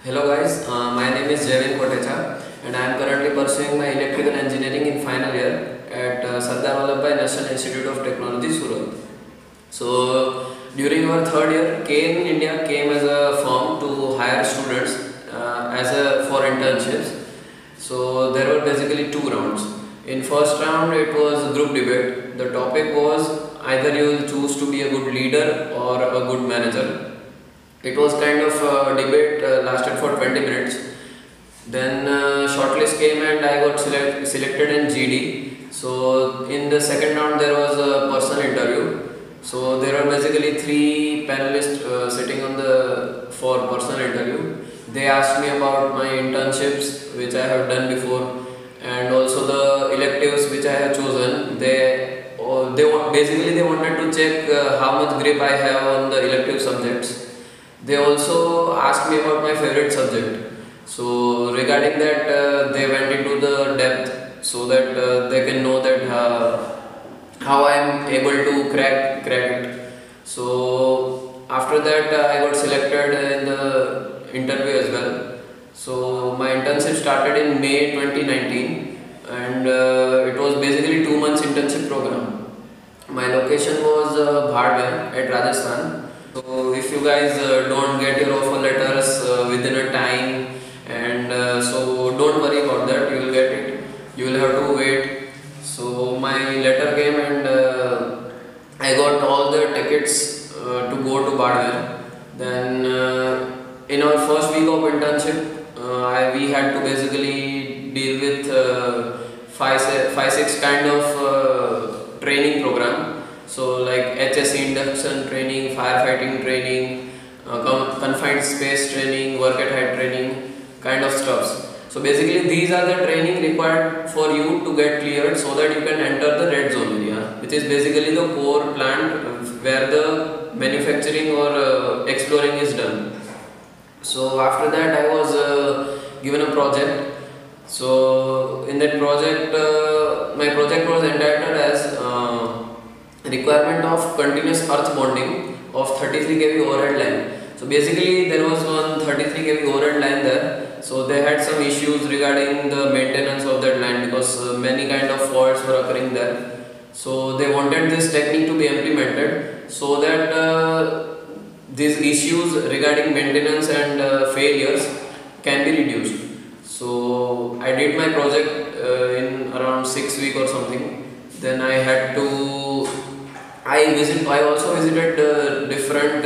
Hello guys, my name is Jevin Kotecha and I am currently pursuing my electrical engineering in final year at Sardar Vallabhbhai National Institute of Technology, Surat. So during our third year, Cairn India came as a firm to hire students for internships. So there were basically two rounds. In first round it was group debate. The topic was either you will choose to be a good leader or a good manager. It was kind of a debate lasted for 20 minutes. Then shortlist came and I got selected in GD. So in the second round there was a personal interview. So there are basically three panelists sitting on the for personal interview. They asked me about my internships which I have done before and also the electives which I have chosen. Basically they wanted to check how much grip I have on the elective subjects. They also asked me about my favorite subject. So regarding that, they went into the depth so that they can know that how I am able to crack it. So after that, I got selected in the interview as well. So my internship started in May 2019, and it was basically 2 months internship program. My location was Bhadwar at Rajasthan. So if you guys don't get your offer letters within a time, and so don't worry about that, you will get it. You will have to wait. So my letter came and I got all the tickets to go to Badwar. Then in our first week of internship, we had to basically deal with five six kind of training program. So like HSE induction training, firefighting training, confined space training, work at height training, kind of stuffs. So basically these are the training required for you to get cleared so that you can enter the red zone area, which is basically the core plant where the manufacturing or exploring is done. So after that I was given a project. So in that project, my project was entitled as requirement of continuous earth bonding of 33 kV overhead line. So basically there was one 33 kV overhead line there. So they had some issues regarding the maintenance of that line because many kind of faults were occurring there. So they wanted this technique to be implemented so that these issues regarding maintenance and failures can be reduced. So I did my project in around 6 weeks or something. Then I had to I also visited different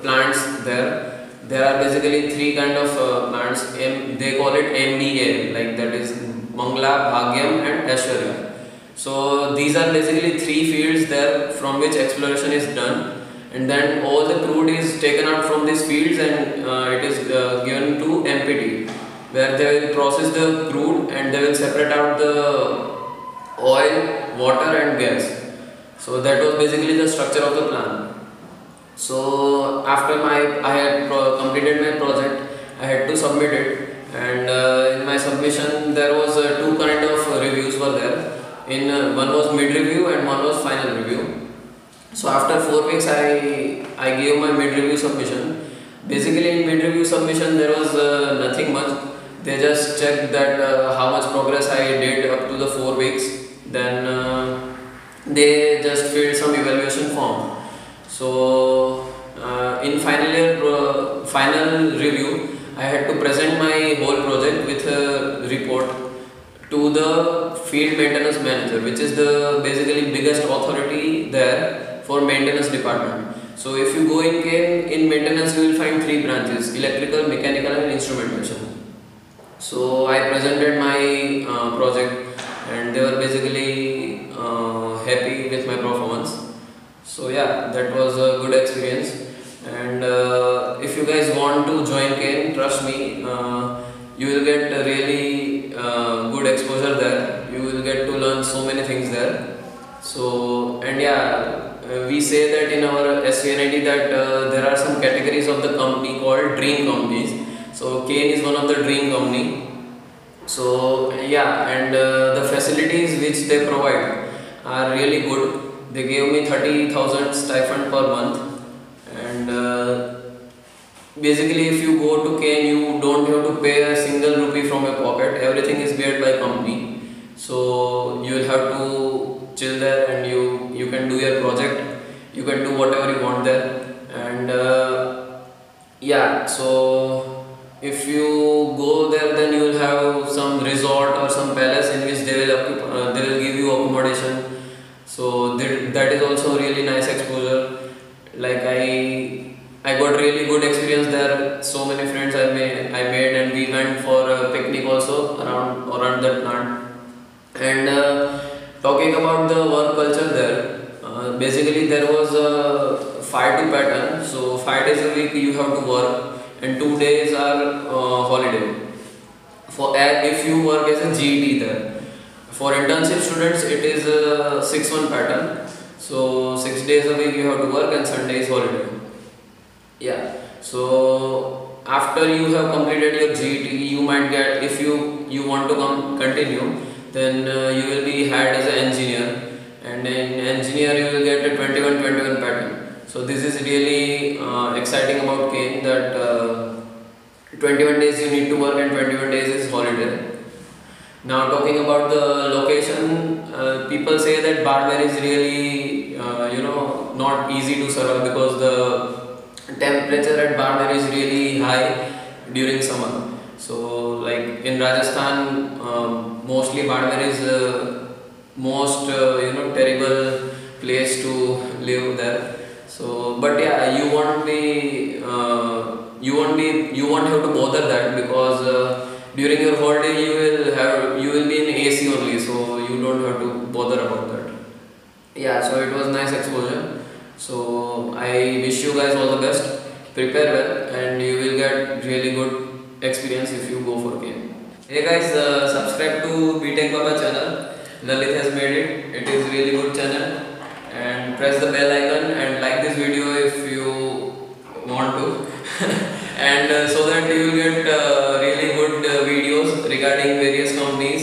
plants there. There are basically three kind of plants. They call it MBA, like that is Mangla, Bhagyam and Aishwarya. So these are basically three fields there from which exploration is done, and then all the crude is taken out from these fields and it is given to MPT, where they will process the crude and they will separate out the oil, water and gas. So that was basically the structure of the plan. So after I had completed my project, I had to submit it, and in my submission there was two kind of reviews were there. In one was mid review and one was final review. So after 4 weeks, I gave my mid review submission. Basically in mid review submission there was nothing much. They just checked that how much progress I did up to the 4 weeks. Then they just filled some evaluation form. So in final review, I had to present my whole project with a report to the field maintenance manager, which is the basically biggest authority there for maintenance department. So if you go in maintenance, you will find three branches: electrical, mechanical and instrumentation. So I presented my project and they were basically happy with my performance. So yeah, that was a good experience. And if you guys want to join Cairn, trust me, you will get a really good exposure there. You will get to learn so many things there. So, and yeah, we say that in our SCNIT that there are some categories of the company called dream companies. So Cairn is one of the dream company. So yeah, and the facilities which they provide are really good. They gave me 30,000 stipend per month, and basically if you go to Cairn, you don't have to pay a single rupee from your pocket. Everything is paid by company. So you will have to chill there, and you can do your project. You can do whatever you want there, and yeah. So if you go there, then you will have some resort or some palace in which they will give you accommodation. So that is also really nice exposure. Like I got really good experience there. So many friends I made, and we went for a picnic also around that plant. And talking about the work culture there, basically there was a 5-2 pattern. So 5 days a week you have to work, and 2 days are holiday. If you work as a GET there, for internship students it is a 6-1 pattern. So 6 days a week you have to work, and Sunday is holiday. Yeah. So after you have completed your GET, you might get, if you want to continue, then you will be hired as an engineer, and in engineer you will get a 21-21 pattern. So this is really exciting about Cairn, that 21 days you need to work and 21 days is holiday. Now talking about the location, people say that Barber is really not easy to survive, because the temperature at Barber is really high during summer. So like in Rajasthan, mostly Barber is most terrible place to live there. So but yeah, you won't have to bother that, because during your holiday you will be in AC only, so you don't have to bother about that. Yeah, so it was nice exposure. So I wish you guys all the best. Prepare well, and you will get really good experience if you go for Cairn. Hey guys, subscribe to BTech Baba channel. Lalit has made it. It is really good channel. And press the bell icon and like this video if you want to. And so that you will get really good videos regarding various companies.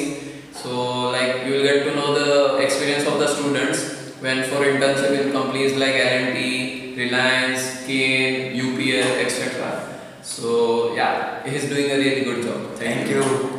So like you will get to know the experience of the students when for internship in companies like L&T, Reliance, Cairn, UPL, etc. So yeah, he is doing a really good job. Thank you.